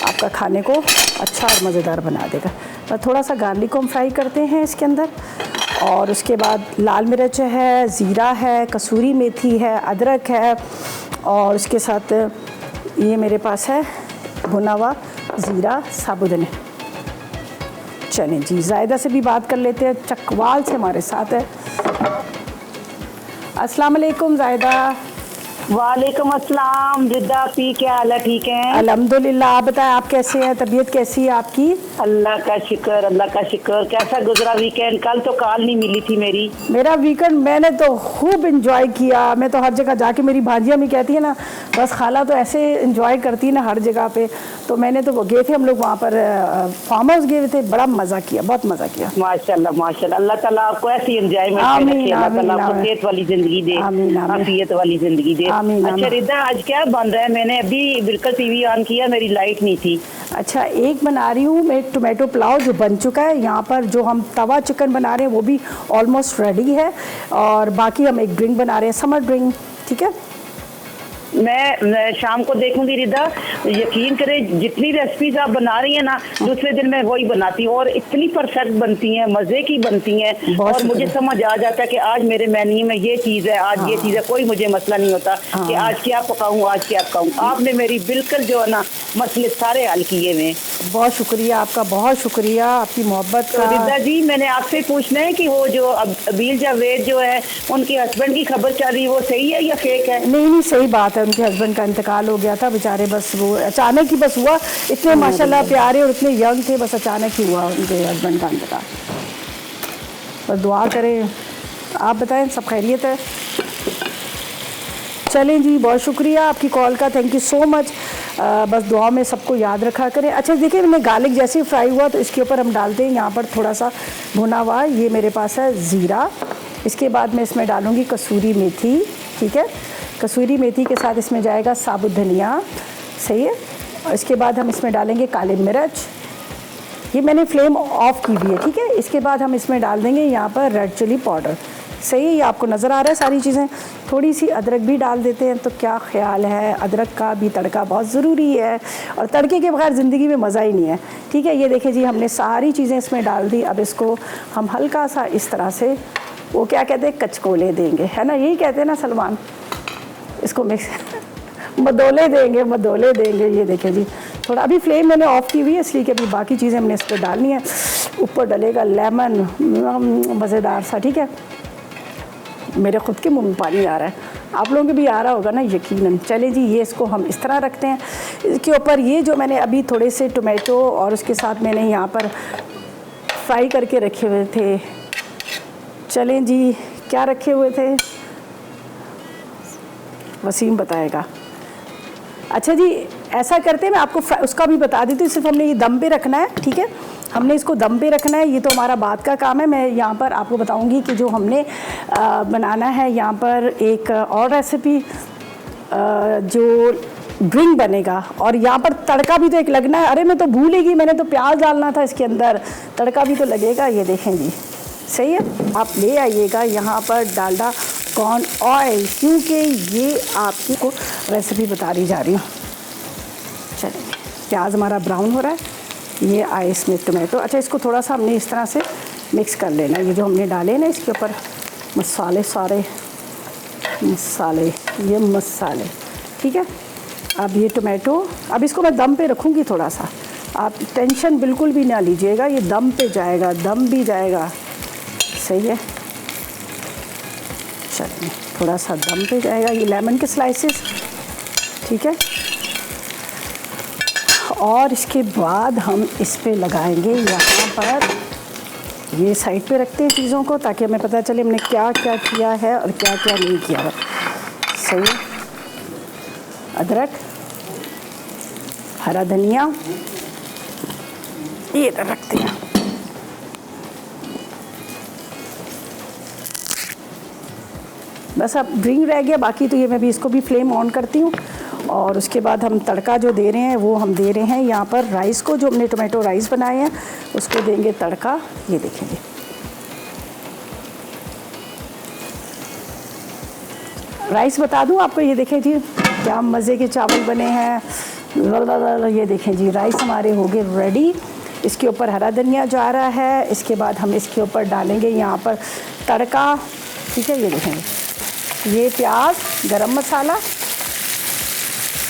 आपका खाने को अच्छा और मज़ेदार बना देगा। तो थोड़ा सा गार्लिक को हम फ्राई करते हैं इसके अंदर, और उसके बाद लाल मिर्च है, ज़ीरा है, कसूरी मेथी है, अदरक है, और उसके साथ ये मेरे पास है भुना हुआ ज़ीरा साबुदाना। चलें जी, ज़ायदा से भी बात कर लेते हैं, चकवाल से हमारे साथ है। अस्सलाम वालेकुम ज़ायदा। वालेकुम अस्सलाम। रिदा पी, क्या हाल है? ठीक है अल्हम्दुलिल्लाह। आप बताएं, आप कैसे हैं? तबीयत कैसी है आपकी? अल्लाह का शुक्र, अल्लाह का शुक्र। कैसा गुजरा वीकेंड? कल तो कॉल नहीं मिली थी मेरी। मेरा वीकेंड मैंने तो खूब इंजॉय किया। मैं तो हर जगह जाके, मेरी भांजियाँ भी कहती है ना, बस खाला तो ऐसे इंजॉय करती है ना हर जगह पे। तो मैंने तो गए थे हम लोग वहाँ पर फार्म हाउस गए थे, बड़ा मज़ा किया, बहुत मज़ा किया। माशाल्लाह माशाल्लाह। अल्लाह ताला आपको ऐसी एंजॉयमेंट रखे, अल्लाह ताला आपको सेहत वाली जिंदगी दे, आफियत वाली जिंदगी दे। अच्छा रिदा, आज क्या बन रहा है? मैंने अभी बिल्कुल टीवी ऑन किया, मेरी लाइट नहीं थी। अच्छा, एक बना रही हूँ मैं टोमेटो पुलाव जो बन चुका है। यहाँ पर जो हम तवा चिकन बना रहे हैं वो भी ऑलमोस्ट रेडी है, और बाकी हम एक ड्रिंक बना रहे हैं, समर ड्रिंक। ठीक है, मैं शाम को देखूंगी रिदा। यकीन करें, जितनी रेसिपीज आप बना रही हैं ना, दूसरे दिन मैं वही बनाती हूँ और इतनी परफेक्ट बनती हैं, मजे की बनती हैं। और मुझे समझ आ जाता है कि आज मेरे मेन्यू में ये चीज़ है, आज ये चीज़ है। कोई मुझे मसला नहीं होता कि आज क्या पकाऊँ, आज क्या पकाऊँ। आपने मेरी बिल्कुल जो है ना मसले सारे हल किए हुए। बहुत शुक्रिया आपका, बहुत शुक्रिया आपकी मोहब्बत का। रिदा जी, मैंने आपसे पूछना है कि वो जो अबील जावेद जो है, उनके हस्बैंड की खबर चल रही है, वो सही है या फेक है? नहीं, सही बात है। उनके हस्बैंड का इंतकाल हो गया था बेचारे, बस वो अचानक ही बस हुआ। इतने माशाल्लाह प्यारे और इतने यंग थे, बस अचानक ही हुआ उनके हस्बैंड का इंतकाल। बस दुआ करें। आप बताएं, सब खैरियत है? चलें जी, बहुत शुक्रिया आपकी कॉल का, थैंक यू सो मच। बस दुआ में सबको याद रखा करें। अच्छा देखिए, मैंने गार्लिक जैसे ही फ्राई हुआ तो इसके ऊपर हम डालते हैं यहाँ पर थोड़ा सा भुना हुआ, ये मेरे पास है ज़ीरा। इसके बाद मैं इसमें डालूँगी कसूरी मेथी। ठीक है, कसूरी मेथी के साथ इसमें जाएगा साबुत धनिया, सही है। और इसके बाद हम इसमें डालेंगे काली मिर्च, ये मैंने फ्लेम ऑफ की हुई है। ठीक है, इसके बाद हम इसमें डाल देंगे यहाँ पर रेड चिली पाउडर, सही है। ये आपको नज़र आ रहा है सारी चीज़ें। थोड़ी सी अदरक भी डाल देते हैं, तो क्या ख्याल है? अदरक का भी तड़का बहुत ज़रूरी है, और तड़के के बगैर ज़िंदगी में मज़ा ही नहीं है। ठीक है, ये देखिए जी, हमने सारी चीज़ें इसमें डाल दी। अब इसको हम हल्का सा इस तरह से, वो क्या कहते हैं, कचकोले देंगे, है ना, यही कहते हैं ना सलमान, इसको मिक्स मदोले देंगे। ये देखें जी, थोड़ा अभी फ्लेम मैंने ऑफ की हुई है इसलिए कि अभी बाकी चीज़ें हमने इस पर डालनी है। ऊपर डलेगा लेमन, मज़ेदार सा। ठीक है, मेरे ख़ुद के मुंह में पानी आ रहा है, आप लोगों के भी आ रहा होगा ना यकीनन। चले जी, ये इसको हम इस तरह रखते हैं। इसके ऊपर ये जो मैंने अभी थोड़े से टोमेटो और उसके साथ मैंने यहाँ पर फ्राई करके रखे हुए थे। चलें जी, क्या रखे हुए थे वसीम बताएगा। अच्छा जी, ऐसा करते हैं, मैं आपको उसका भी बता देती हूँ। सिर्फ हमने ये दम पे रखना है। ठीक है, हमने इसको दम पे रखना है, ये तो हमारा बात का काम है। मैं यहाँ पर आपको बताऊँगी कि जो हमने बनाना है यहाँ पर एक और रेसिपी, जो ड्रिंक बनेगा, और यहाँ पर तड़का भी तो एक लगना है। अरे मैं तो भूल ही गई, मैंने तो प्याज डालना था इसके अंदर, तड़का भी तो लगेगा। ये देखें जी, सही है। आप ले आइएगा यहाँ पर डालडा कॉर्न ऑयल, क्योंकि ये आपकी को रेसिपी बता रही जा रही हूँ। चलिए, प्याज हमारा ब्राउन हो रहा है, ये आए इसमें टोमेटो। अच्छा, इसको थोड़ा सा हमने इस तरह से मिक्स कर लेना। ये जो हमने डाले ना इसके ऊपर मसाले, सारे मसाले, ये मसाले, ठीक है। अब ये टोमेटो, अब इसको मैं दम पे रखूँगी थोड़ा सा, आप टेंशन बिल्कुल भी ना लीजिएगा, ये दम पे जाएगा, दम भी जाएगा। सही है, चलिए थोड़ा सा दम पे जाएगा। ये लेमन के स्लाइसेस, ठीक है। और इसके बाद हम इस पे लगाएंगे यहाँ पर, ये साइड पे रखते हैं चीज़ों को ताकि हमें पता चले हमने क्या क्या किया है और क्या क्या नहीं किया है। सही है, अदरक, हरा धनिया, ये रखते हैं। बस अब ड्रिंक रह गया, बाकी तो ये मैं भी इसको भी फ्लेम ऑन करती हूँ। और उसके बाद हम तड़का जो दे रहे हैं वो हम दे रहे हैं यहाँ पर राइस को, जो हमने टोमेटो राइस बनाए हैं उसको देंगे तड़का। ये देखेंगे, राइस बता दूँ आपको, ये देखें जी क्या मज़े के चावल बने हैं। ये देखें जी, राइस हमारे हो गए रेडी। इसके ऊपर हरा धनिया जा रहा है, इसके बाद हम इसके ऊपर डालेंगे यहाँ पर तड़का, ठीक है। ये देखेंगे, ये प्याज, गरम मसाला,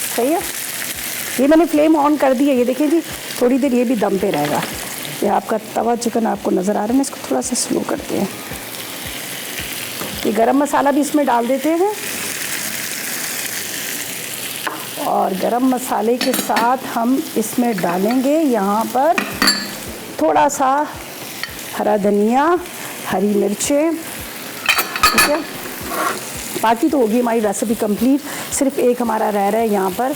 सही है। ये मैंने फ्लेम ऑन कर दी है, ये देखें जी, थोड़ी देर ये भी दम पे रहेगा। ये आपका तवा चिकन आपको नज़र आ रहा है, मैं इसको थोड़ा सा स्लो करते हैं। ये गरम मसाला भी इसमें डाल देते हैं और गरम मसाले के साथ हम इसमें डालेंगे यहाँ पर थोड़ा सा हरा धनिया, हरी मिर्चें, ठीक है। बाकी तो होगी हमारी रेसिपी कंप्लीट, सिर्फ एक हमारा रह रहा है यहाँ पर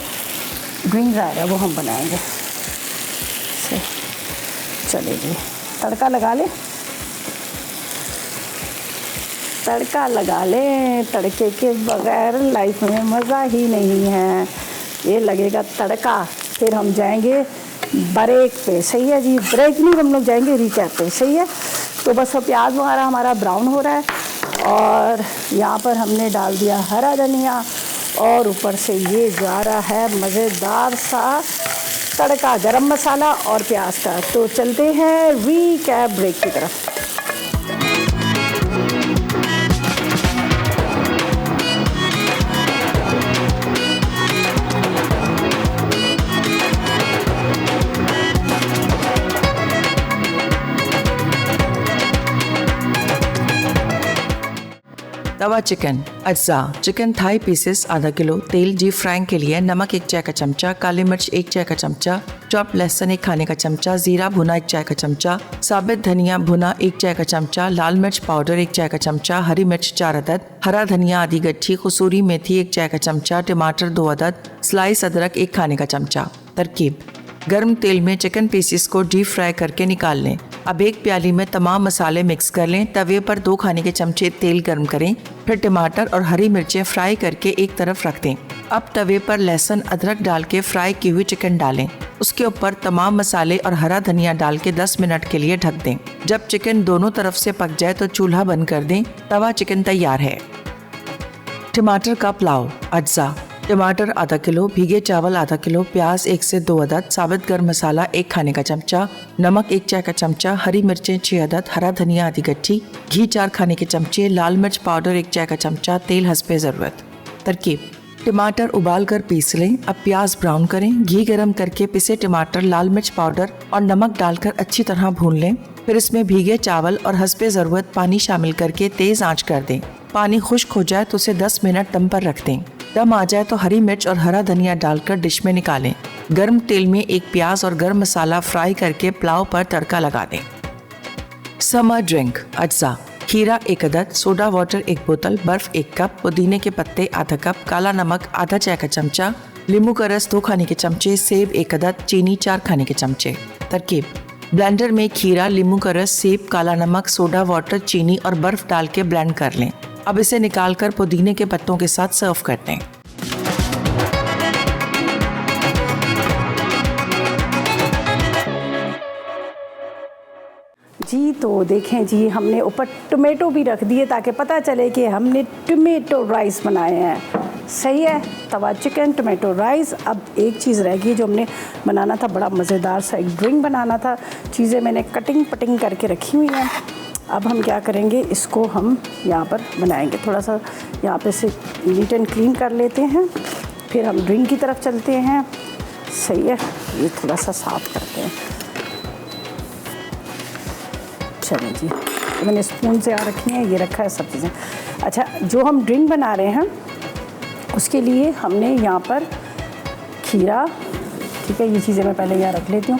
ड्रिंक रह रहा है, वो हम बनाएंगे। चलिए जी, तड़का लगा ले, तड़का लगा ले, तड़के के बगैर लाइफ में मज़ा ही नहीं है। ये लगेगा तड़का, फिर हम जाएंगे ब्रेक पे। सही है जी, ब्रेक नहीं, हम लोग जाएंगे रिकैप पे। सही है, तो बस अब प्याज वगैरह हमारा ब्राउन हो रहा है और यहाँ पर हमने डाल दिया हरा धनिया और ऊपर से ये जा रहा है मज़ेदार सा तड़का, गरम मसाला और प्याज का। तो चलते हैं रिकैप ब्रेक की तरफ। तवा चिकन, अज्जा चिकन थाई पीसेस आधा किलो, तेल डीप फ्राइंग के लिए नमक 1 चाय का चमचा, काली मिर्च 1 चाय का चमचा, चॉप लहसुन 1 खाने का चमचा, जीरा भुना 1 चाय का चमचा, साबित धनिया भुना 1 चाय का चमचा, लाल मिर्च पाउडर 1 चाय का चमचा, हरी मिर्च 4 अदद, हरा धनिया आधी गट्ठी, कसूरी मेथी 1 चाय का चमचा, टमाटर 2 अदद, स्लाइस अदरक 1 खाने का चमचा। तरकीब, गर्म तेल में चिकन पीसेस को डीप फ्राई करके निकाल लें। अब एक प्याली में तमाम मसाले मिक्स कर लें। तवे पर 2 खाने के चमचे तेल गर्म करें, फिर टमाटर और हरी मिर्चें फ्राई करके एक तरफ रख दें। अब तवे पर लहसुन अदरक डाल के फ्राई की हुई चिकन डालें। उसके ऊपर तमाम मसाले और हरा धनिया डाल के 10 मिनट के लिए ढक दें। जब चिकन दोनों तरफ से पक जाए तो चूल्हा बंद कर दें। तवा चिकन तैयार है। टमाटर का पुलाव, अज्जा टमाटर आधा किलो, भीगे चावल आधा किलो, प्याज 1 से 2 अदद, साबित गर्म मसाला 1 खाने का चमचा, नमक 1 चाय का चमचा, हरी मिर्चें 6 अदद, हरा धनिया आधी गट्ठी, घी 4 खाने के चमचे, लाल मिर्च पाउडर 1 चाय का चमचा, तेल हस्बे ज़रूरत। तरकीब, टमाटर उबाल कर पीस लें। अब प्याज ब्राउन करें। घी गरम करके पिसे टमाटर, लाल मिर्च पाउडर और नमक डालकर अच्छी तरह भून लें। फिर इसमें भीगे चावल और हस्बे ज़रूरत पानी शामिल करके तेज़ आंच कर दें। पानी खुश्क हो जाए तो उसे 10 मिनट दम पर रख दें। दम आ जाए तो हरी मिर्च और हरा धनिया डालकर डिश में निकालें। गर्म तेल में एक प्याज और गर्म मसाला फ्राई करके पुलाव पर तड़का लगा दें। समर ड्रिंक, अज्जा खीरा 1 अदद, सोडा वाटर 1 बोतल, बर्फ 1 कप, पुदीने के पत्ते आधा कप, काला नमक आधा चाय का चमचा, नींबू का रस 2 खाने के चमचे, सेब 1 अदद, चीनी 4 खाने के चमचे। तरकीब, ब्लेंडर में खीरा, नींबू का रस, सेब, काला नमक, सोडा वाटर, चीनी और बर्फ डाल के ब्लेंड कर लें। अब इसे निकालकर पुदीने के पत्तों के साथ सर्व कर दें। जी तो देखें जी, हमने ऊपर टोमेटो भी रख दिए ताकि पता चले कि हमने टोमेटो राइस बनाए हैं। सही है, तवा चिकन, टोमेटो राइस। अब एक चीज़ रह गई जो हमने बनाना था, बड़ा मज़ेदार सा एक ड्रिंक बनाना था। चीज़ें मैंने कटिंग पटिंग करके रखी हुई हैं। अब हम क्या करेंगे, इसको हम यहाँ पर बनाएंगे। थोड़ा सा यहाँ पे से नीट एंड क्लीन कर लेते हैं। फिर हम ड्रिंक की तरफ चलते हैं। सही है, ये थोड़ा सा साफ करते हैं। चलिए जी, मैंने स्पून से आ रखी है, ये रखा है सब चीज़ें। अच्छा, जो हम ड्रिंक बना रहे हैं उसके लिए हमने यहाँ पर खीरा, ठीक है, ये चीज़ें मैं पहले यहाँ रख लेती हूँ।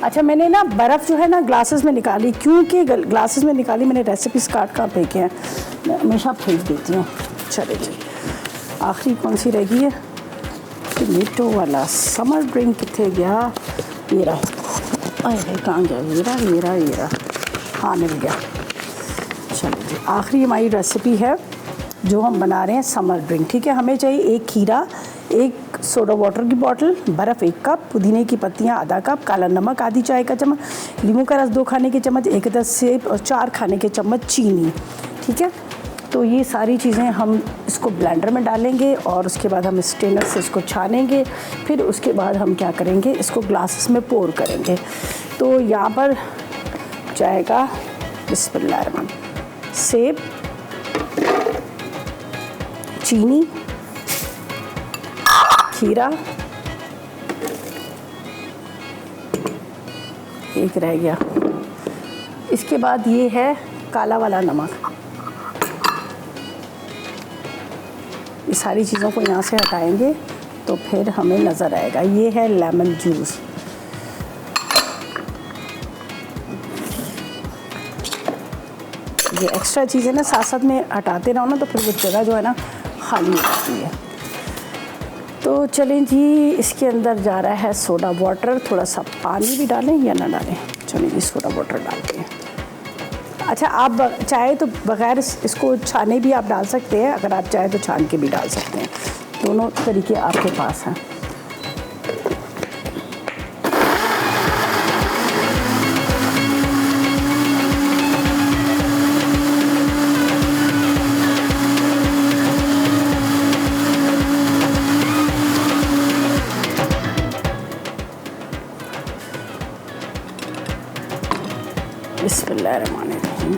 अच्छा, मैंने ना बर्फ़ जो है ना ग्लासेस में निकाली, क्योंकि ग्लासेस में निकाली मैंने रेसिपीज़ काट कहाँ फेंके हैं, मैं हमेशा फेंक देती हूँ। चलिए जी, आखिरी कौन सी रह गई है? टमेटो वाला समर ड्रिंक कितने गया? ये रहा। अरे कहाँ गया? ये रहा। हाँ, मिल गया। चलिए जी, आखिरी हमारी रेसिपी है जो हम बना रहे हैं समर ड्रिंक। ठीक है, हमें चाहिए एक खीरा, एक सोडा वाटर की बॉटल, बर्फ़ 1 कप, पुदीने की पत्तियाँ आधा कप, काला नमक आधी चाय का चम्मच, नींबू का रस 2 खाने के चम्मच, 1 सेब और 4 खाने के चम्मच चीनी। ठीक है, तो ये सारी चीज़ें हम इसको ब्लेंडर में डालेंगे और उसके बाद हम स्ट्रेनर से इसको छानेंगे। फिर उसके बाद हम क्या करेंगे, इसको ग्लासेस में पोर करेंगे। तो यहाँ पर जाएगा बिस्मिल्लाहिर्रहमान, सेब, चीनी, खीरा, एक रह गया। इसके बाद ये है काला वाला नमक। ये सारी चीज़ों को यहाँ से हटाएंगे तो फिर हमें नज़र आएगा। ये है लेमन जूस। ये एक्स्ट्रा चीज़ें ना साथ साथ में हटाते रहो ना, तो फिर वो जगह जो है ना खाली हो जाती है। तो चलें जी, इसके अंदर जा रहा है सोडा वाटर। थोड़ा सा पानी भी डालें या ना डालें? चलिए जी, सोडा वाटर डालते हैं। अच्छा, आप चाहे तो बग़ैर इसको छाने भी आप डाल सकते हैं, अगर आप चाहे तो छान के भी डाल सकते हैं, दोनों तरीके आपके पास हैं। बिस्मिल्लाहिर्रहमानिर्रहीम।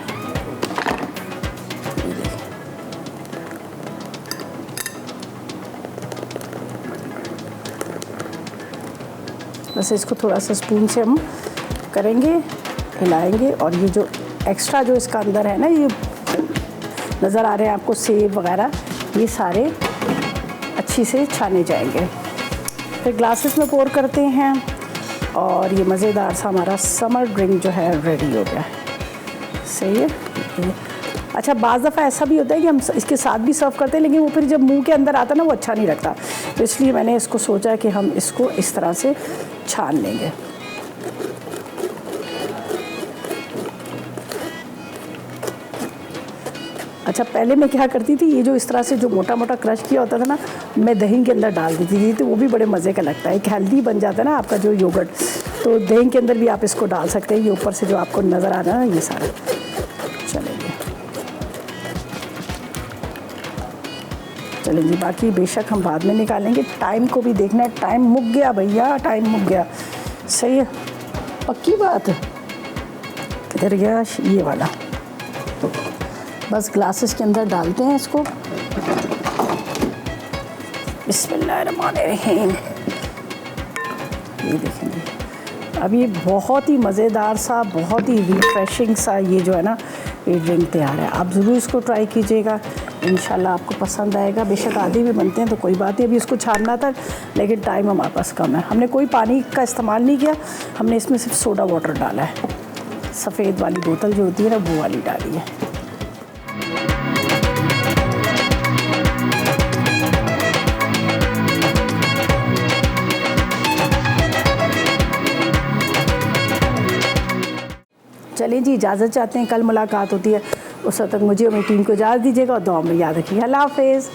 बस इसको थोड़ा सा स्पून से हम करेंगे, हिलाएंगे, और ये जो एक्स्ट्रा जो इसका अंदर है ना, ये नज़र आ रहे हैं आपको सेब वगैरह, ये सारे अच्छी से छाने जाएंगे। फिर ग्लासेस में पोर करते हैं और ये मज़ेदार सा हमारा समर ड्रिंक जो है रेडी हो गया है। सही है। अच्छा, बाज़ दफ़ा ऐसा भी होता है कि हम इसके साथ भी सर्व करते हैं, लेकिन वो फिर जब मुंह के अंदर आता है ना, वो अच्छा नहीं लगता। तो इसलिए मैंने इसको सोचा कि हम इसको इस तरह से छान लेंगे। अच्छा, पहले मैं क्या करती थी, ये जो इस तरह से जो मोटा मोटा क्रश किया होता था ना, मैं दही के अंदर डाल देती थी, तो वो भी बड़े मज़े का लगता है। एक हेल्दी बन जाता है ना आपका जो योगर्ट, तो दही के अंदर भी आप इसको डाल सकते हैं। ये ऊपर से जो आपको नज़र आ रहा है ना, ये सारा। चलेंगे, बाकी बेशक हम बाद में निकालेंगे। टाइम को भी देखना है, टाइम मुक गया भैया, टाइम मुक गया। सही है, पक्की बात है। किधर गया ये वाला? तो बस ग्लासेस के अंदर डालते हैं इसको। बिस्मिल्लाहिर्रहमानिर्रहीम। ये देखेंगे, अब ये बहुत ही मज़ेदार सा, बहुत ही रिफ्रेशिंग सा ये जो है ना, ये ड्रिंक तैयार है। आप ज़रूर इसको ट्राई कीजिएगा, इंशाल्लाह आपको पसंद आएगा। बेशक आधे भी बनते हैं तो कोई बात नहीं, अभी इसको छानना था, लेकिन टाइम हमारे पास कम है। हमने कोई पानी का इस्तेमाल नहीं किया, हमने इसमें सिर्फ सोडा वाटर डाला है। सफ़ेद वाली बोतल जो होती है ना, वो वाली डाली है। चलें जी, इजाज़त चाहते हैं, कल मुलाकात होती है। उस वक्त तक मुझे और मेरी टीम को इजाज़त दीजिएगा और दुआ में याद रखिए। अल्लाह हाफ़िज़।